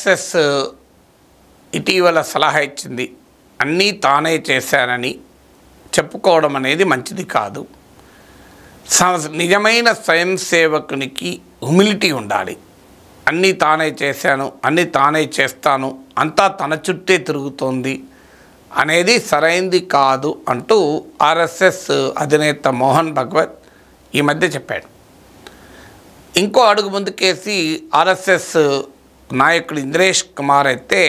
RSS ఇటీవల సలహా ఇచ్చింది, అన్నీ తానే చేశానని చెప్పుకోవడం అనేది మంచిది కాదు. నిజమైన స్వయం సేవకునికి హ్యూమిలిటీ ఉండాలి. అన్నీ తానే చేశాను, అన్నీ తానే చేస్తాను, అంతా తన చుట్టే తిరుగుతోంది అనేది సరైంది కాదు అంటూ ఆర్ఎస్ఎస్ అధినేత మోహన్ భగవత్ ఈ మధ్య చెప్పాడు. ఇంకో అడుగు ముందుకేసి ఆర్ఎస్ఎస్ నాయకుడు ఇంద్రేష్ కుమార్ అయితే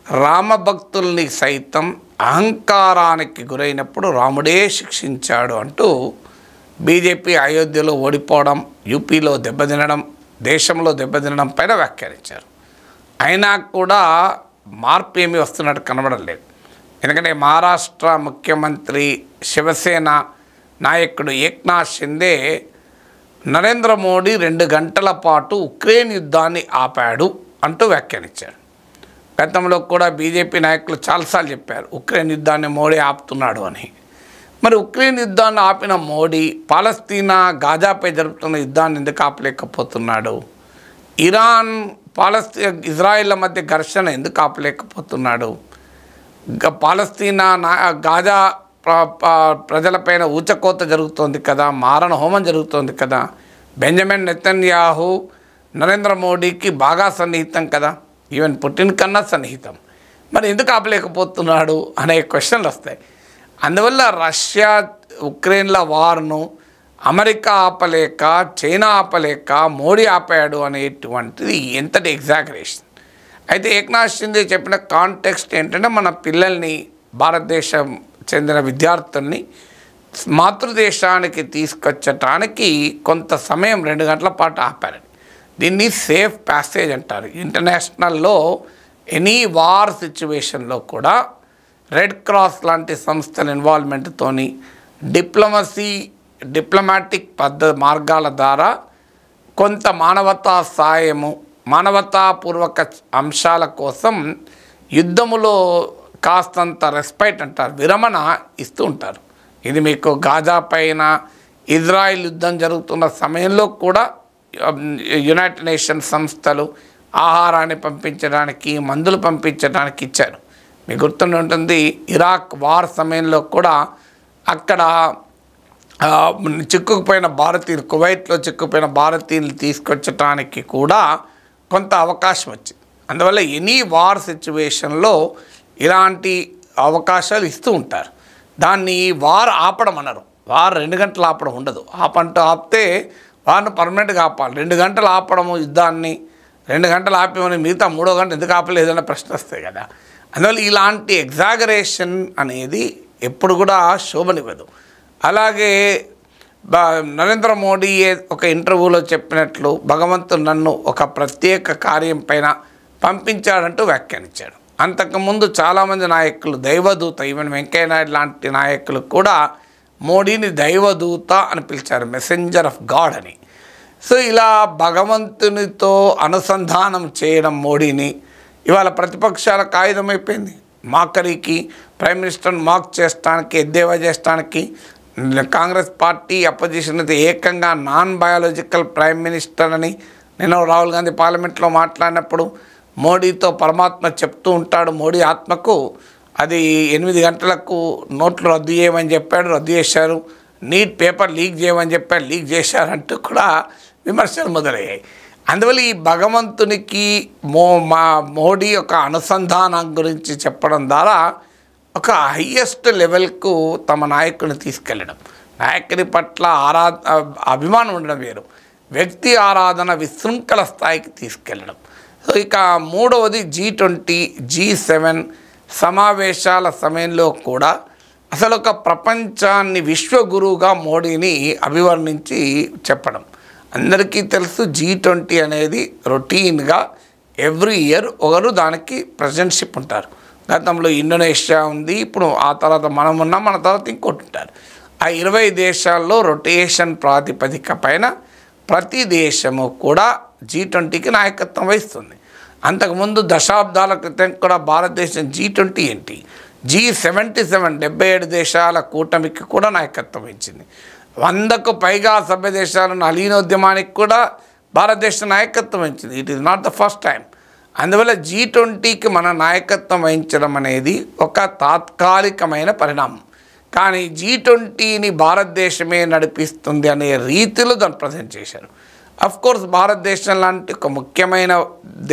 రామభక్తుల్ని సైతం అహంకారానికి గురైనప్పుడు రాముడే శిక్షించాడు అంటూ బీజేపీ అయోధ్యలో ఓడిపోవడం, యూపీలో దెబ్బతినడం, దేశంలో దెబ్బతినడం పైన వ్యాఖ్యానించారు. అయినా కూడా మార్పు ఏమీ వస్తున్నట్టు కనబడం లేదు. ఎందుకంటే మహారాష్ట్ర ముఖ్యమంత్రి శివసేన నాయకుడు ఏక్నాథ్ షిండే నరేంద్ర మోడీ 2 గంటల పాటు ఉక్రెయిన్ యుద్ధాన్ని ఆపాడు అంటూ వ్యాఖ్యానించాడు. గతంలో కూడా బీజేపీ నాయకులు చాలాసార్లు చెప్పారు ఉక్రెయిన్ యుద్ధాన్ని మోడీ ఆపుతున్నాడు అని. మరి ఉక్రెయిన్ యుద్ధాన్ని ఆపిన మోడీ పాలస్తీనా గాజాపై జరుపుతున్న యుద్ధాన్ని ఎందుకు ఆపలేకపోతున్నాడు? ఇరాన్ ఇజ్రాయిల్ల మధ్య ఘర్షణ ఎందుకు ఆపలేకపోతున్నాడు? పాలస్తీనా గాజా ప్రజలపైన ఊచకోత జరుగుతోంది కదా, మారణ హోమం జరుగుతోంది కదా, బెంజమిన్ నెతన్యాహు నరేంద్ర మోడీకి బాగా సన్నిహితం కదా, ఈవెన్ పుటిన్ కన్నా సన్నిహితం. మరి ఎందుకు ఆపలేకపోతున్నాడు అనే క్వశ్చన్లు వస్తాయి. అందువల్ల రష్యా ఉక్రెయిన్ల వార్ను అమెరికా ఆపలేక, చైనా ఆపలేక మోడీ ఆపాడు అనేటువంటిది ఎంతటి ఎగ్జాగరేషన్. అయితే ఏక్నాథ్ షిండే చెప్పిన కాంటెక్స్ట్ ఏంటంటే మన పిల్లల్ని, భారతదేశం చెందిన విద్యార్థుల్ని మాతృదేశానికి తీసుకొచ్చటానికి కొంత సమయం 2 గంటల పాటు ఆపారని. దీన్ని సేఫ్ ప్యాసేజ్ అంటారు. ఇంటర్నేషనల్లో ఎనీ వార్ సిచ్యువేషన్లో కూడా రెడ్ క్రాస్ లాంటి సంస్థల ఇన్వాల్వ్మెంట్తోని డిప్లొమాటిక్ మార్గాల ద్వారా కొంత మానవతా సాయము, మానవతాపూర్వక అంశాల కోసం యుద్ధములో కాస్తంత రెస్పైట్ అంటారు, విరమణ ఇస్తూ ఉంటారు. ఇది మీకు గాజా పైన ఇజ్రాయిల్ యుద్ధం జరుగుతున్న సమయంలో కూడా యునైటెడ్ నేషన్స్ సంస్థలు ఆహారాన్ని పంపించడానికి, మందులు పంపించడానికి ఇచ్చారు. మీకు గుర్తుండి ఉంటుంది, ఇరాక్ వార్ సమయంలో కూడా అక్కడ చిక్కుకుపోయిన భారతీయులు, కువైట్లో చిక్కుపోయిన భారతీయులు తీసుకొచ్చటానికి కూడా కొంత అవకాశం వచ్చింది. అందువల్ల ఎనీ వార్ సిచ్యువేషన్లో ఇలాంటి అవకాశాలు ఇస్తూ ఉంటారు. దాన్ని వార్ ఆపడం అన్నారు. వార్ 2 గంటలు ఆపడం ఉండదు. ఆపితే వారిని పర్మనెంట్గా ఆపాలి. 2 గంటలు ఆపడము యుద్ధాన్ని, 2 గంటలు ఆపేమని మిగతా 3వ గంట ఎందుకు ఆపలేదన్న ప్రశ్న వస్తాయి కదా. అందువల్ల ఇలాంటి ఎగ్జాగరేషన్ అనేది ఎప్పుడు కూడా శోభనివ్వదు. అలాగే నరేంద్ర మోడీ ఒక ఇంటర్వ్యూలో చెప్పినట్లు భగవంతుడు నన్ను ఒక ప్రత్యేక కార్యం పైన పంపించాడంటూ వ్యాఖ్యానించాడు. అంతకుముందు చాలామంది నాయకులు దైవదూత, ఈవెన్ వెంకయ్య నాయుడు లాంటి నాయకులు కూడా మోడీని దైవదూత అని పిలిచారు, మెసెంజర్ ఆఫ్ గాడ్ అని. సో ఇలా భగవంతునితో అనుసంధానం చేయడం మోడీని ఇవాళ ప్రతిపక్షాలకు ఆయుధమైపోయింది. మాకరికి ప్రైమ్ మినిస్టర్ని మాక్ చేయడానికి, ఎద్దేవా చేయడానికి కాంగ్రెస్ పార్టీ అపోజిషన్ అయితే ఏకంగా నాన్ బయాలజికల్ ప్రైమ్ మినిస్టర్ అని నేను రాహుల్ గాంధీ పార్లమెంట్లో మాట్లాడినప్పుడు మోడీతో పరమాత్మ చెప్తూ ఉంటాడు. మోడీ ఆత్మకు అది 8 గంటలకు నోట్లు రద్దు చేయమని చెప్పాడు, రద్దు చేశారు. నీట్ పేపర్ లీక్ చేయమని చెప్పాడు, లీక్ చేశారంటూ కూడా విమర్శలు మొదలయ్యాయి. అందువల్ల ఈ భగవంతునికి మోడీ యొక్క అనుసంధానం గురించి చెప్పడం ద్వారా ఒక హయ్యెస్ట్ లెవెల్కు తమ నాయకుని తీసుకెళ్ళడం, నాయకుని పట్ల అభిమానం ఉండడం వేరు, వ్యక్తి ఆరాధన విశృంఖల స్థాయికి తీసుకెళ్ళడం. సో ఇక 3వది G20, G7 సమావేశాల సమయంలో కూడా అసలు ఒక ప్రపంచాన్ని విశ్వగురువుగా మోడీని అభివర్ణించి చెప్పడం. అందరికీ తెలుసు G20 అనేది రొటీన్గా ఎవ్రీ ఇయర్ ఒకరు దానికి ప్రెసిడెంట్షిప్ ఉంటారు. గతంలో ఇండోనేషియా ఉంది, ఇప్పుడు ఆ తర్వాత మనం ఉన్నాం, మన తర్వాత ఇంకోటి ఉంటారు. ఆ 20 దేశాల్లో రొటేషన్ ప్రాతిపదిక పైన ప్రతి దేశము కూడా G20కి నాయకత్వం వహిస్తుంది. అంతకుముందు దశాబ్దాల క్రితం కూడా భారతదేశం G20 ఏంటి, G77 77 దేశాల కూటమికి కూడా నాయకత్వం వహించింది. 100కు పైగా సభ్య దేశాలను అలీనోద్యమానికి కూడా భారతదేశం నాయకత్వం వహించింది. It is not the first time. అందువల్ల G20కి మన నాయకత్వం వహించడం అనేది ఒక తాత్కాలికమైన పరిణామం. కానీ G20ని భారతదేశమే నడిపిస్తుంది అనే రీతిలో దాన్ని ప్రజెంట్ చేశారు. కోర్స్ భారతదేశం లాంటి ఒక ముఖ్యమైన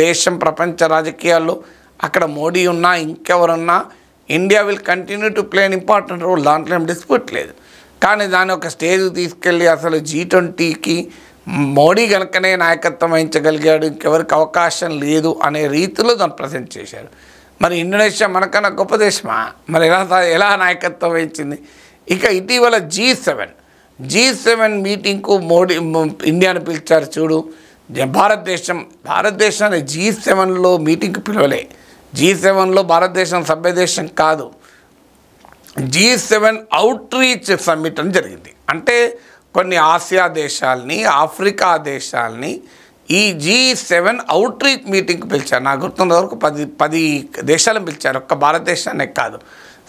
దేశం ప్రపంచ రాజకీయాల్లో అక్కడ మోడీ ఉన్నా ఇంకెవరున్నా India will continue to play an important role, దాంట్లో ఏం డిస్ప్యూట్ లేదు. కానీ దాన్ని ఒక స్టేజ్ తీసుకెళ్ళి అసలు G20కి మోడీ కనుకనే నాయకత్వం వహించగలిగాడు, ఇంకెవరికి అవకాశం లేదు అనే రీతిలో దాన్ని ప్రజెంట్ చేశారు. మరి ఇండోనేషియా మనకన్నా గొప్ప దేశమా? మరి ఎలా నాయకత్వం వహించింది? ఇక ఇటీవల G7 మీటింగ్కు మోడీ ఇండియాను పిలిచారు చూడు. భారతదేశాన్ని G7లో మీటింగ్కి పిలవలే. G7లో భారతదేశం సభ్యదేశం కాదు. G7 అవుట్రీచ్ సమ్మిట్ అని జరిగింది. అంటే కొన్ని ఆసియా దేశాలని, ఆఫ్రికా దేశాలని ఈ G7 అవుట్రీచ్ మీటింగ్కి పిలిచారు. నాకు గుర్తున్న వరకు 10 దేశాలను పిలిచారు, ఒక్క భారతదేశాన్ని కాదు.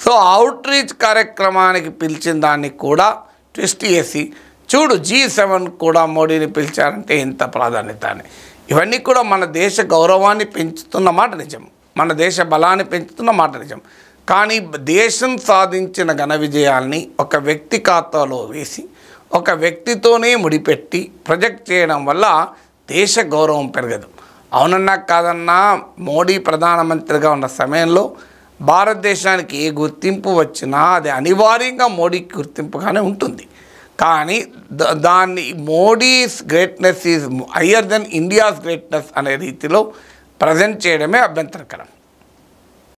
సో అవుట్రీచ్ కార్యక్రమానికి పిలిచిన దాన్ని కూడా ట్విస్ట్ చేసి చూడు G7 కూడా మోడీని పిలిచారంటే ఎంత ప్రాధాన్యత అని. ఇవన్నీ కూడా మన దేశ గౌరవాన్ని పెంచుతున్న మాట నిజం, మన దేశ బలాన్ని పెంచుతున్న మాట నిజం. కానీ దేశం సాధించిన ఘన విజయాల్ని ఒక వ్యక్తి ఖాతాలో వేసి ఒక వ్యక్తితోనే ముడిపెట్టి ప్రొజెక్ట్ చేయడం వల్ల దేశ గౌరవం పెరగదు. అవునన్నా కాదన్నా మోడీ ప్రధానమంత్రిగా ఉన్న సమయంలో భారతదేశానికి ఏ గుర్తింపు వచ్చినా అది అనివార్యంగా మోడీకి గుర్తింపుగానే ఉంటుంది. కానీ దాన్ని Modi's greatness is higher than India's greatness అనే రీతిలో ప్రజెంట్ చేయడమే అభ్యంతరకరం.